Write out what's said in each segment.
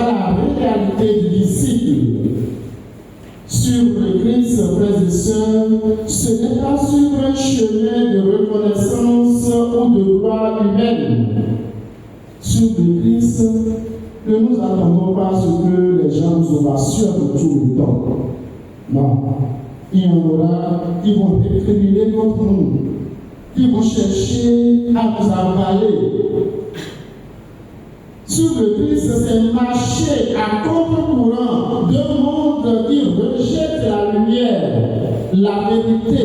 voilà la réalité du disciple. Suivre le Christ, frères et sœurs, ce n'est pas suivre un chemin de reconnaissance ou de gloire humaine. Suivre le Christ, ne nous attendons pas à ce que les gens nous ovationnent tout le temps. Non. Il y en aura qui vont récrimer contre nous, qui vont chercher à nous avaler. Suivre le Christ, c'est marcher à contre-courant d'un monde qui rejette la lumière, la vérité,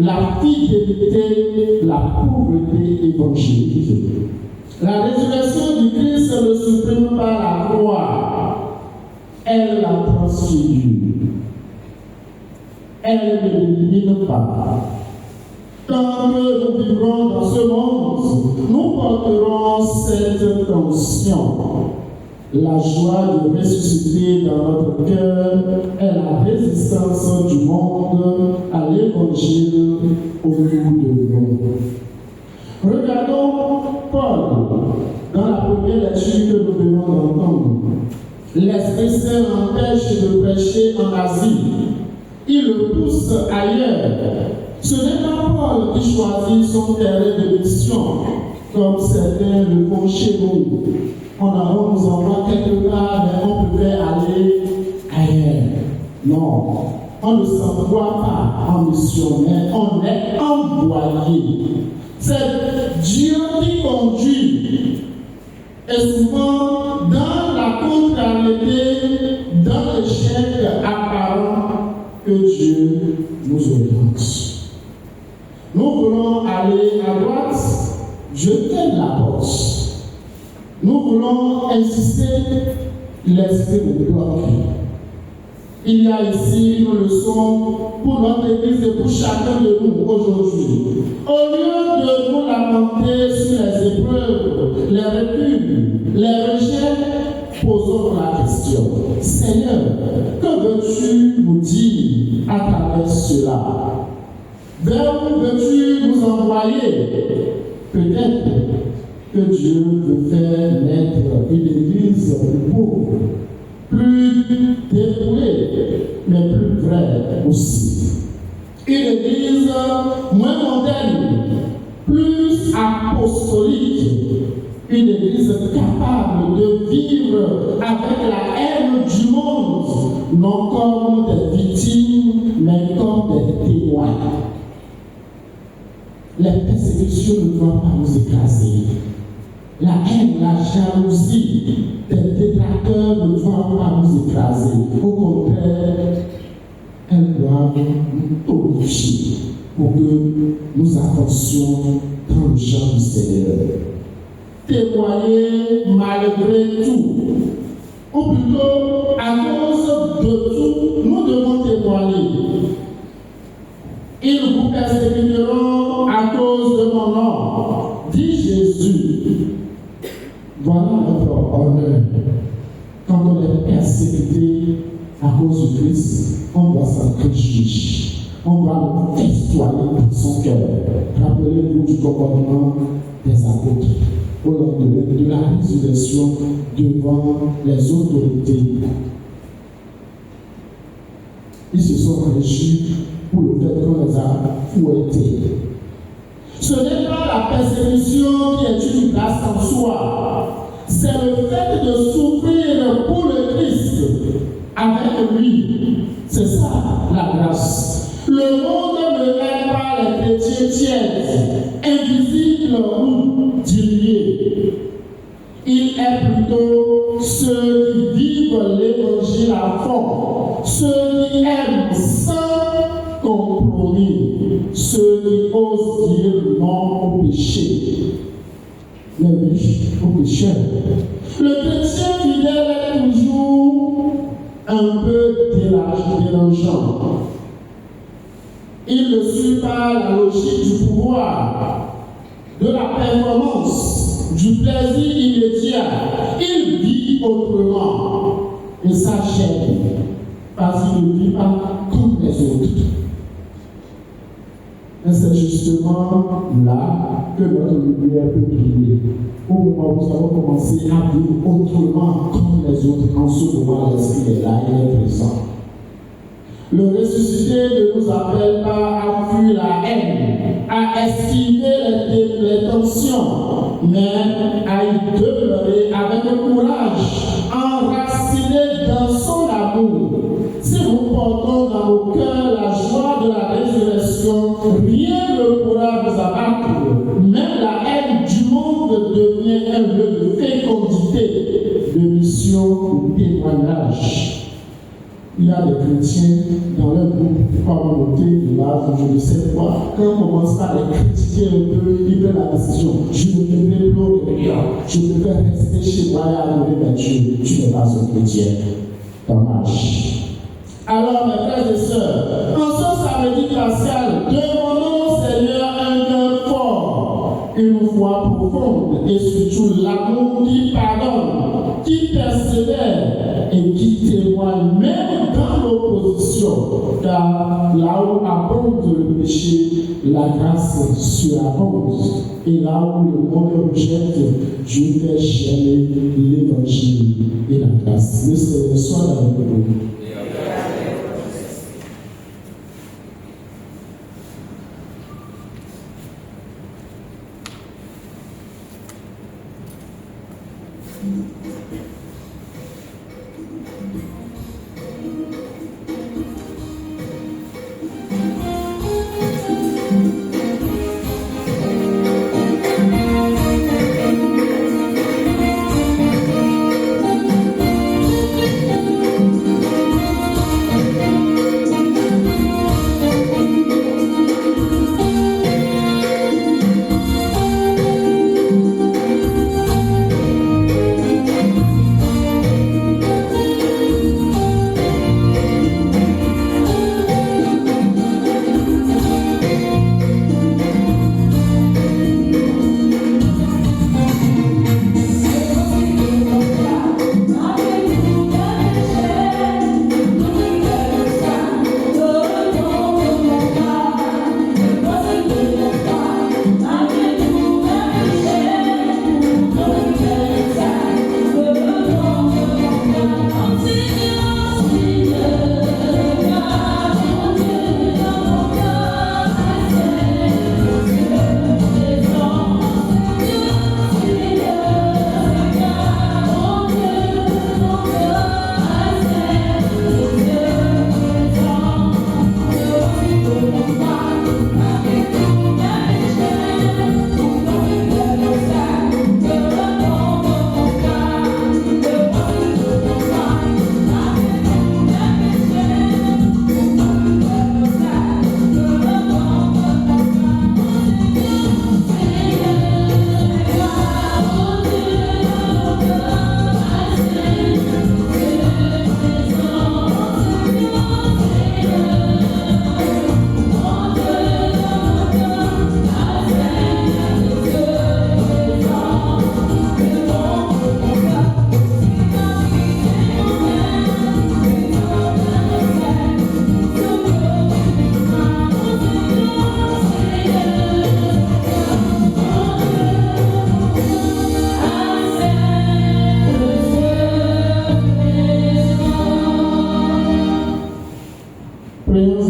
la fidélité, la pauvreté évangélique. La résurrection du Christ ne supprime pas la croix, elle la transfigure. Elle ne l'élimine pas. Tant que nous vivrons dans ce monde, nous porterons cette tension. La joie de ressusciter dans notre cœur est la résistance du monde à l'évangile autour de nous. Regardons Paul dans la première lecture que nous venons d'entendre. L'Esprit Saint l'empêche de prêcher en Asie. Il le pousse ailleurs. Ce n'est pas Paul qui choisit son terrain de mission, comme certains le font chez nous. On nous envoie quelque part, mais on préfère aller ailleurs. Non, on ne s'envoie pas en mission, mais on est envoyé. C'est Dieu qui conduit. Et souvent, dans la contrariété, dans l'échec apparent, que Dieu nous oriente. Nous voulons aller à droite, Dieu tient la porte. Nous voulons insister, l'esprit nous bloque. Il y a ici une leçon pour notre Église et pour chacun de nous aujourd'hui. Au lieu de nous lamenter sur les épreuves, les reculs, les rejets, posons la question. Seigneur, que veux-tu nous dire à travers cela? Vers où veux-tu nous envoyer? Peut-être que Dieu veut faire naître une église plus pauvre, plus dépouillée, mais plus vraie aussi. Une église moins moderne, plus apostolique. Une église capable de vivre avec la haine du monde, non comme des victimes, mais comme des témoins. Les persécutions ne doivent pas nous écraser. La haine, la jalousie des détracteurs ne doivent pas nous écraser. Au contraire, elles doivent nous purifier pour que nous avancions dans le champ du Seigneur. Témoigner malgré tout, ou plutôt à cause de tout, nous devons témoigner. Ils vous persécuteront à cause de mon nom, dit Jésus. Voilà notre honneur. Quand on est persécuté à cause du Christ, on doit s'en réjouir. On doit le festoyer dans son cœur. Rappelez-vous du comportement des apôtres au lendemain de la résurrection devant les autorités. Ils se sont réjouis pour le fait qu'on les a fouettés. Ce n'est pas la persécution qui est une grâce en soi, c'est le fait de souffrir pour le Christ avec lui. C'est ça la grâce. Le monde ne aime pas les chrétiens tièdes, invisibles ou diminués. Il est plutôt ceux qui vivent l'évangile à fond, ceux qui aiment sans compromis, ceux qui osent dire non au péché. Mais oui, au péché. Le chrétien fidèle est toujours un peu dérangeant. Il ne suit pas la logique du pouvoir, de la performance, du plaisir immédiat. Il vit autrement. Et ça gêne, parce qu'il ne vit pas comme les autres. Et c'est justement là que notre lumière peut briller. Au moment où nous allons commencer à vivre autrement comme les autres. Le ressuscité ne nous appelle pas à fuir la haine, à esquiver les tensions, mais à y demeurer avec courage, enraciné dans son amour. Si nous portons dans nos cœurs la joie de la résurrection, rien ne pourra nous abattre. Même la haine du monde devient un lieu de fécondité, de mission, de témoignage. Il y a des chrétiens dans leur groupe communauté de base, je ne sais pas, quand on commence à les critiquer un peu, ils prennent la décision. Je ne peux plus rien, je peux rester chez moi et adorer mes dieux. Tu n'es pas un chrétien. Dommage. Alors, mes frères et sœurs, en ce samedi pascal, demandons au Seigneur un cœur fort, une foi profonde et surtout l'amour qui pardonne, qui persévère et qui témoigne même dans l'opposition. Car là où abonde le péché, la grâce surabonde. Et là où le monde rejette, Dieu fait germer l'évangile et la grâce. Le Seigneur soit avec nous.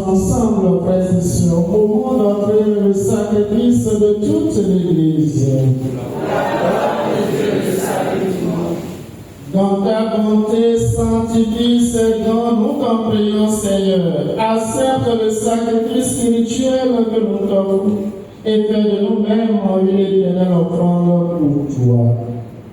ensemble, frères et sœurs, au monde d'entrer le sacrifice de toute l'Église. Dans ta bonté, sanctifie ces dons, nous t'en prions, Seigneur. Accepte le sacrifice spirituel que nous t'offrons et fais de nous-mêmes une éternelle offrande pour toi.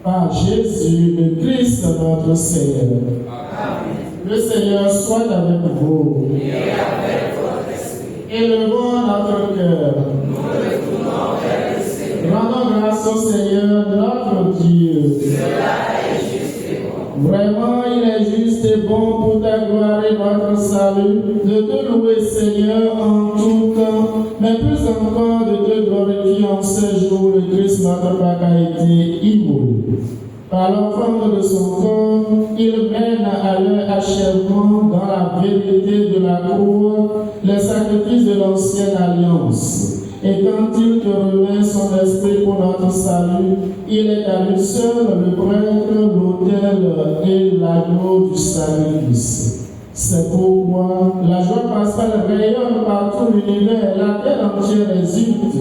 Par Jésus, le Christ, notre Seigneur. Amen. Le Seigneur soit avec vous. Et avec votre esprit. Élevons notre cœur. Nous retournons vers le Seigneur. Rendons grâce au Seigneur, notre Dieu. Cela est juste et bon. Vraiment, il est juste et bon pour ta gloire et notre salut de te louer, Seigneur, en tout temps, mais plus encore de te glorifier en ce jour où le Christ, notre Pâque, a été immolé. Par l'offrande de son corps, il mène à leur achèvement dans la vérité de la croix les sacrifices de l'ancienne alliance. Et quand il te remet son esprit pour notre salut, il est à lui seul le prêtre, l'autel et l'agneau du sacrifice. C'est pourquoi la joie pascale rayonne par tout l'univers, la terre entière exulte,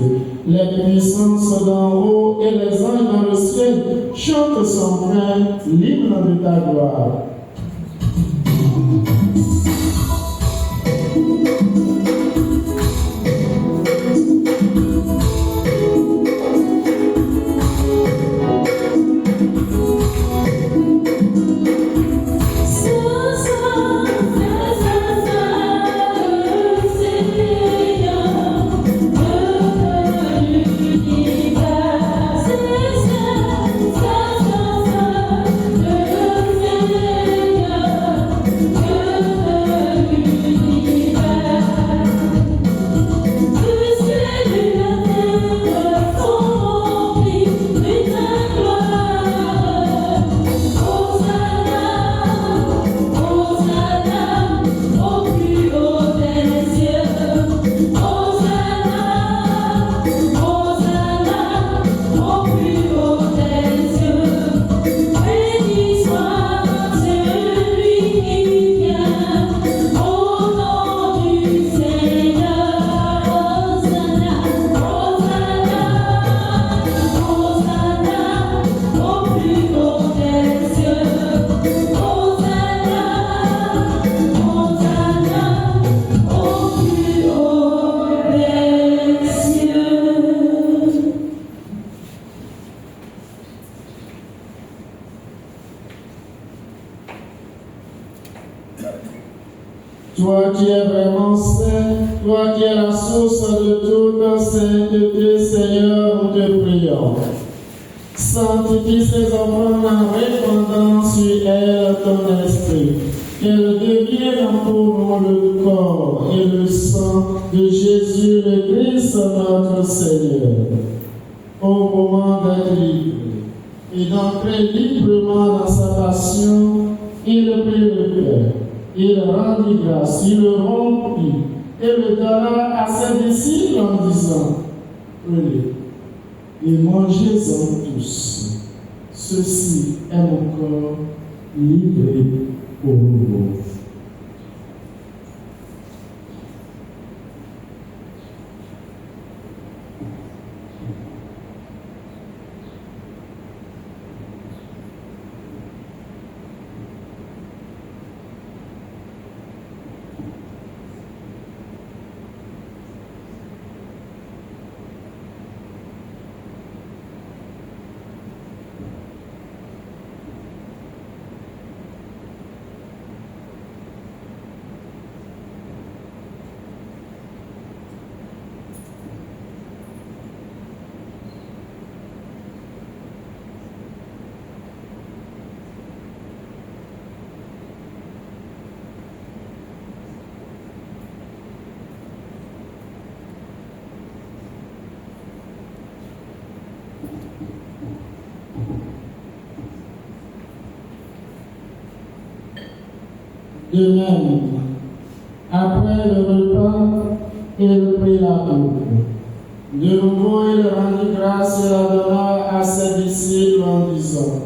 les puissances d'en haut et les anges dans le ciel chantent sans fin l'hymne de ta gloire. Toi qui es vraiment saint, toi qui es la source de toute sainteté, Seigneur, nous te prions. Sanctifie ces enfants en répandant sur elles ton esprit, qu'elles deviennent pour nous le corps et le sang de Jésus le Christ, notre Seigneur. Au moment d'être libre et d'entrer librement dans sa passion, il prit le pain. Il rendit grâce, il le rompit et le donna à ses disciples en disant, prenez et mangez-en tous. Ceci est mon corps livré pour vous. De même, après le repas, il prit la coupe. De nouveau, il rendit grâce et la donna à ses disciples en disant,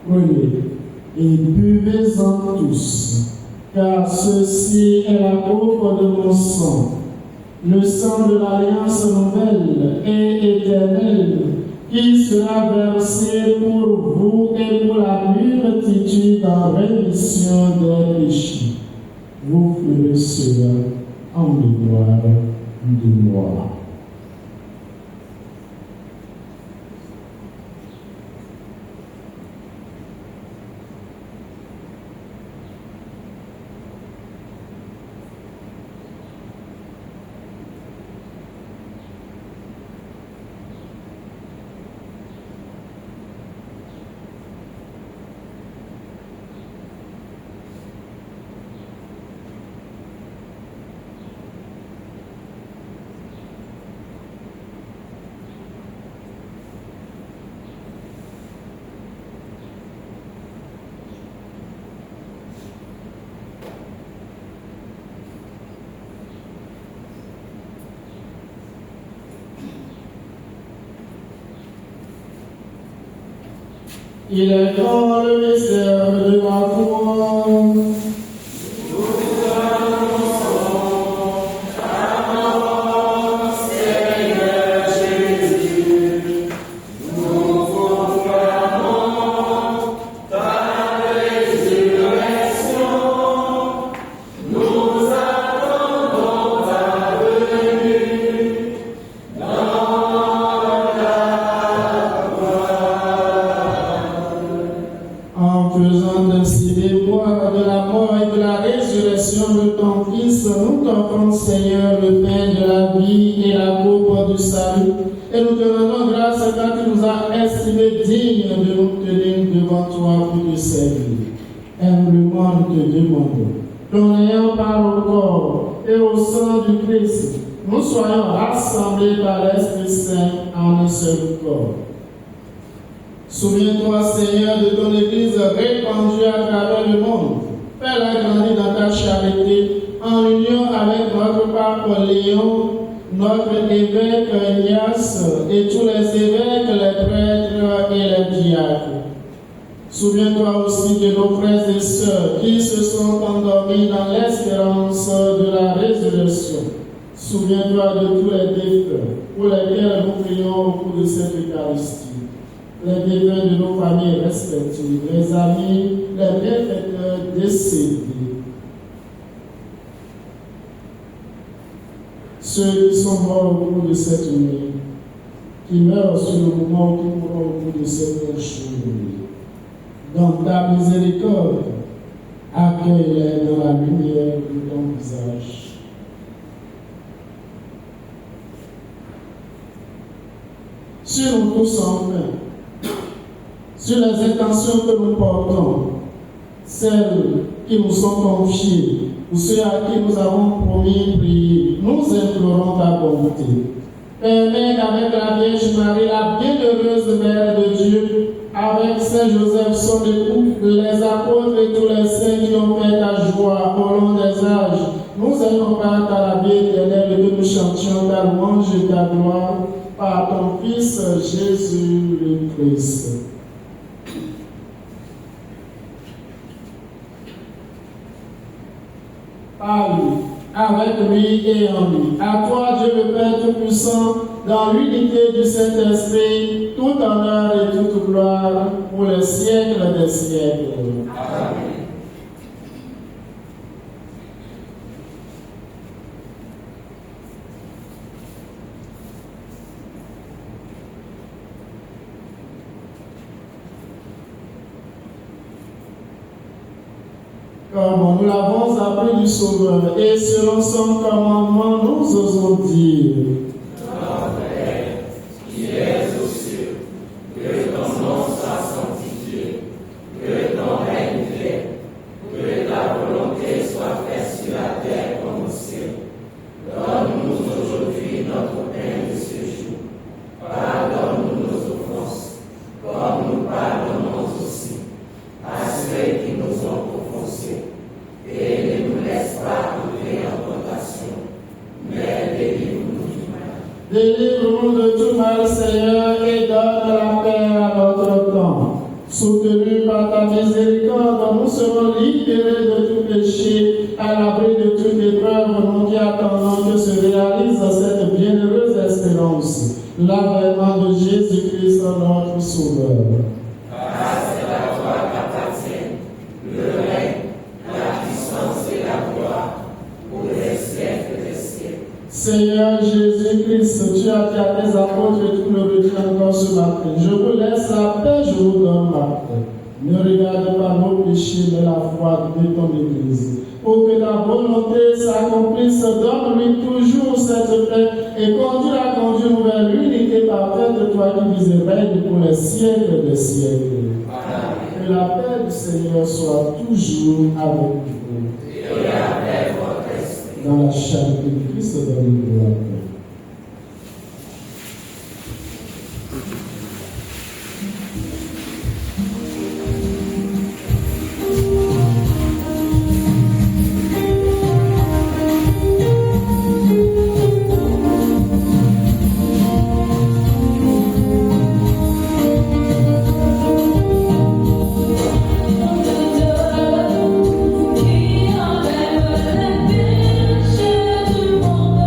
prenez et buvez-en tous, car ceci est la coupe de mon sang, le sang de l'alliance nouvelle et éternelle, qui sera versé pour vous et pour la multitude en rémission des péchés. Vous ferez cela en mémoire de moi. Il est dans le mystère de la foi. mémoire de la mort et de la résurrection de ton Fils, nous t'offrons, Seigneur, le pain de la vie et la coupe du salut. Et nous te rendons grâce car tu nous as estimés dignes de nous tenir devant toi pour te servir. Humblement, nous te demandons, qu'en ayant par au corps et au sang du Christ, nous soyons rassemblés par l'Esprit Saint en un seul corps. Souviens-toi, Seigneur, de ton Église répandue à travers le monde. Fais-la grandir dans ta charité, en union avec notre pape Léon, notre évêque Ignace et tous les évêques, les prêtres et les diacres. Souviens-toi aussi de nos frères et sœurs qui se sont endormis dans l'espérance de la résurrection. Souviens-toi de tous les défunts pour lesquels nous prions au cours de cette Eucharistie. Les défunts de nos familles respectives, les amis, les bienfaiteurs décédés. Ceux qui sont morts au cours de cette nuit, qui meurent sur le moment ou qui mourront au cours de cette journée. Dans ta miséricorde, accueille-les dans la lumière de ton visage. Sur nous tous enfin, sur les intentions que nous portons, celles qui nous sont confiées, ou ceux à qui nous avons promis prier, nous implorons ta bonté. Permets qu'avec la Vierge Marie, la bienheureuse Mère de Dieu, avec Saint Joseph, son époux, les apôtres et tous les saints qui ont fait ta joie au long des âges, nous ayons part à la vie éternelle et que nous chantions ta louange et ta gloire par ton Fils Jésus le Christ. Par lui, avec lui et en lui. À toi, Dieu le Père Tout-Puissant, dans l'unité du Saint-Esprit, tout honneur et toute gloire pour les siècles des siècles. Amen. Comme nous l'avons appris du Sauveur, et selon son commandement, nous osons dire: Notre Père, qui es aux cieux, que ton nom soit sanctifié, que ton règne vienne, que ta volonté soit faite sur la terre comme au ciel. Donne-nous aujourd'hui notre pain de ce jour. Pardonne-nous nos offenses, comme nous pardonnons aussi à ceux qui nous ont offensés. Et ne nous laisse pas tomber en tentation, mais délivre-nous du mal. Délivre-nous de tout mal, Seigneur, et donne la paix à notre temps. Soutenus par ta miséricorde, nous serons libérés de tout péché, à l'abri de toute épreuve, nous qui attendons que se réalise cette bienheureuse espérance, l'avènement de Jésus-Christ, notre Sauveur. Grâce à toi, t'appartiennent le règne, la puissance et la gloire pour les siècles des siècles. Seigneur Jésus-Christ, tu as dit à tes apôtres et tu me redis encore ce matin: je vous laisse la paix, je vous donne la paix. Ne regarde pas nos péchés, mais la foi de ton Église. Pour que ta volonté s'accomplisse, donne-lui toujours cette paix et conduis-nous vers l'unité parfaite, toi qui vis et règnes pour les siècles des siècles. Amen. Que la paix du Seigneur soit toujours avec vous. Et avec votre esprit. Dans la charité du Christ, donne-nous la paix. Qui enlève les péchés du monde.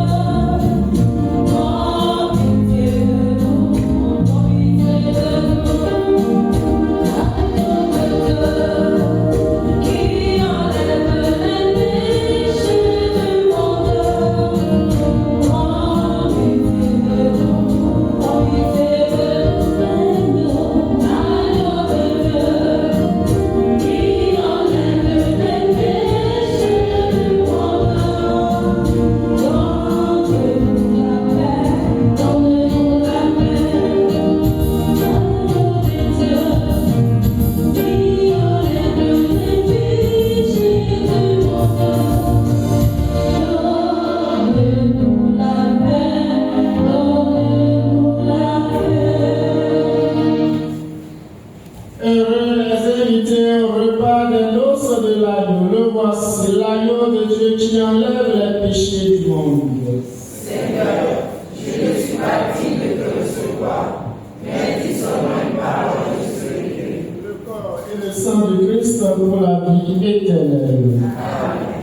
l'agneau, le voici, l'agneau de Dieu qui enlève les péchés du monde. Seigneur, je ne suis pas digne de te recevoir, mais dis seulement une parole de ce Dieu. Le corps et le sang de Christ pour la vie éternelle. Amen.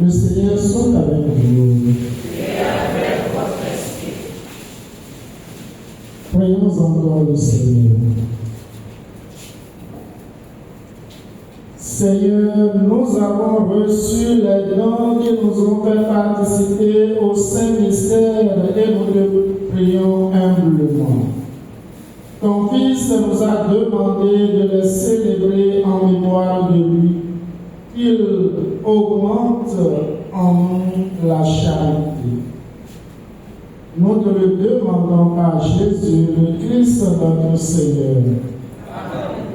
Le Seigneur soit avec vous. Et avec votre esprit. Prions encore le Seigneur. Seigneur, nous avons reçu les dons qui nous ont fait participer au Saint-Mystère et nous te prions humblement. Ton Fils nous a demandé de les célébrer en mémoire de lui. Qu'il augmente en nous la charité. Nous te le demandons par Jésus, le Christ notre Seigneur. Amen.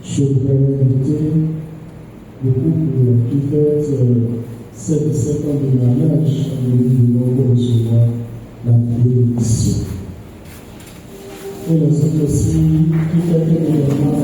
Je voudrais inviter le couple qui fête 7 ans de mariage et nous voulons recevoir la bénédiction. Et les autres aussi qui fêtent également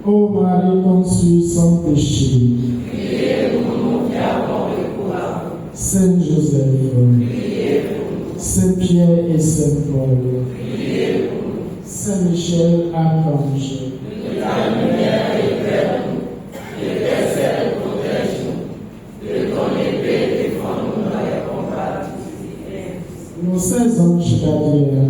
Ô Marie conçue sans péché, Priez pour nous qui avons recours. Saint Joseph, Priez pour nous. Saint Pierre et Saint Paul, Priez pour nous. Saint Michel Archange, Que ta lumière éclaire nous, et tes ailes protègent-nous, que ton épée défend-nous dans les combats difficiles. nos saints anges gardiens,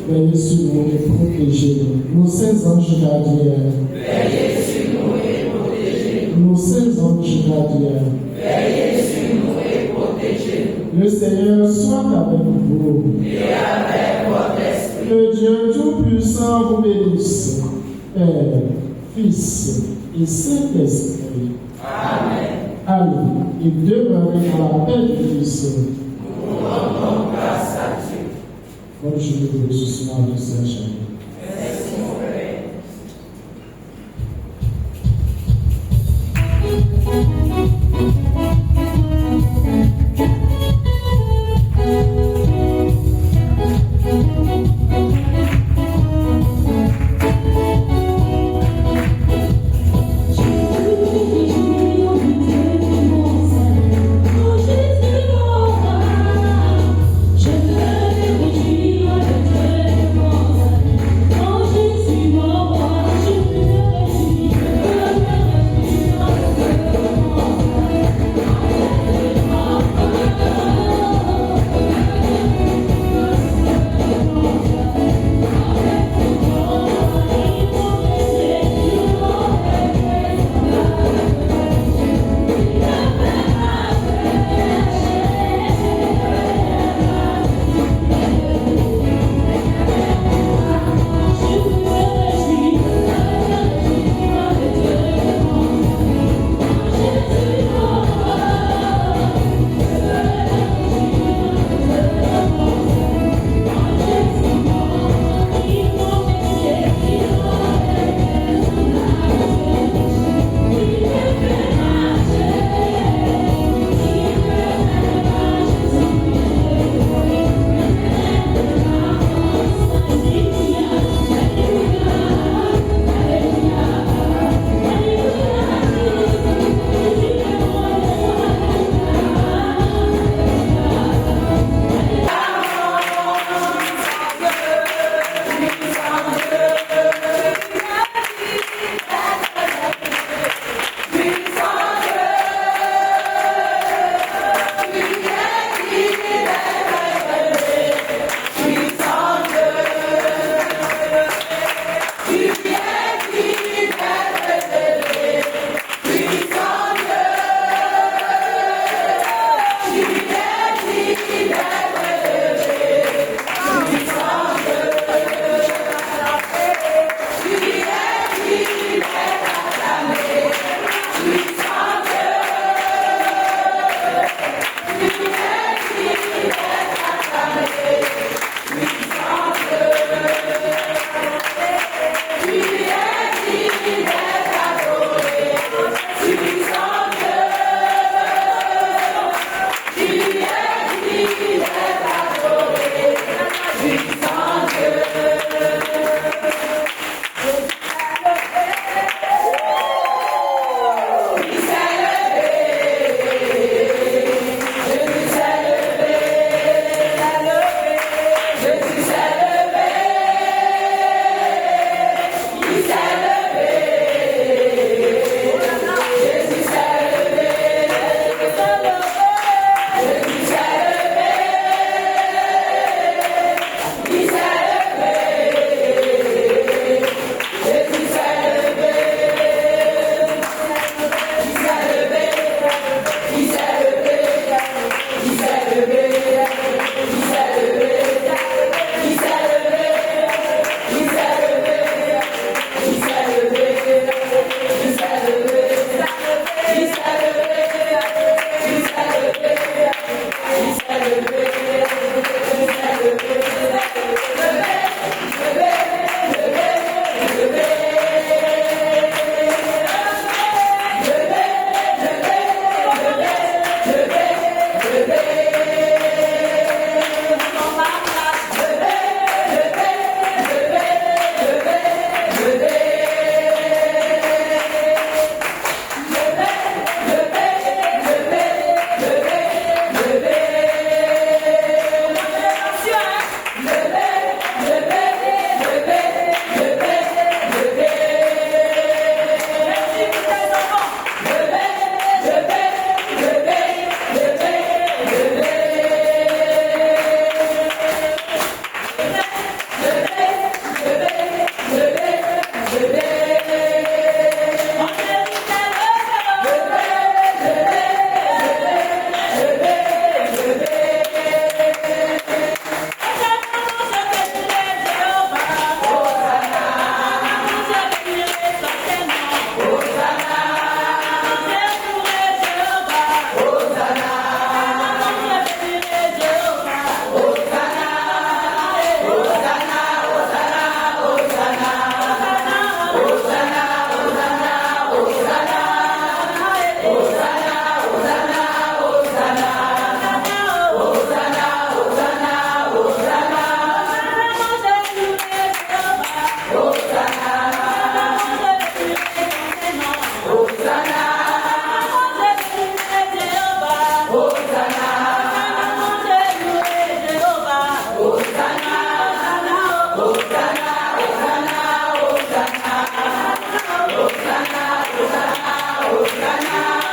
veillez sur nous et protégez-nous. Nos saints anges gardiens, Veillez sur nous et protégez-nous. nos saints anges gardiens, Veillez sur nous et protégez-nous. le Seigneur soit avec vous. Et avec votre esprit. Que Dieu Tout-Puissant vous bénisse, Père, Fils et Saint-Esprit. Amen. Allez, et demeurez dans la paix du Christ. Nous rendons grâce à Dieu. Bonne journée de ressourcement de Saint-Jacques.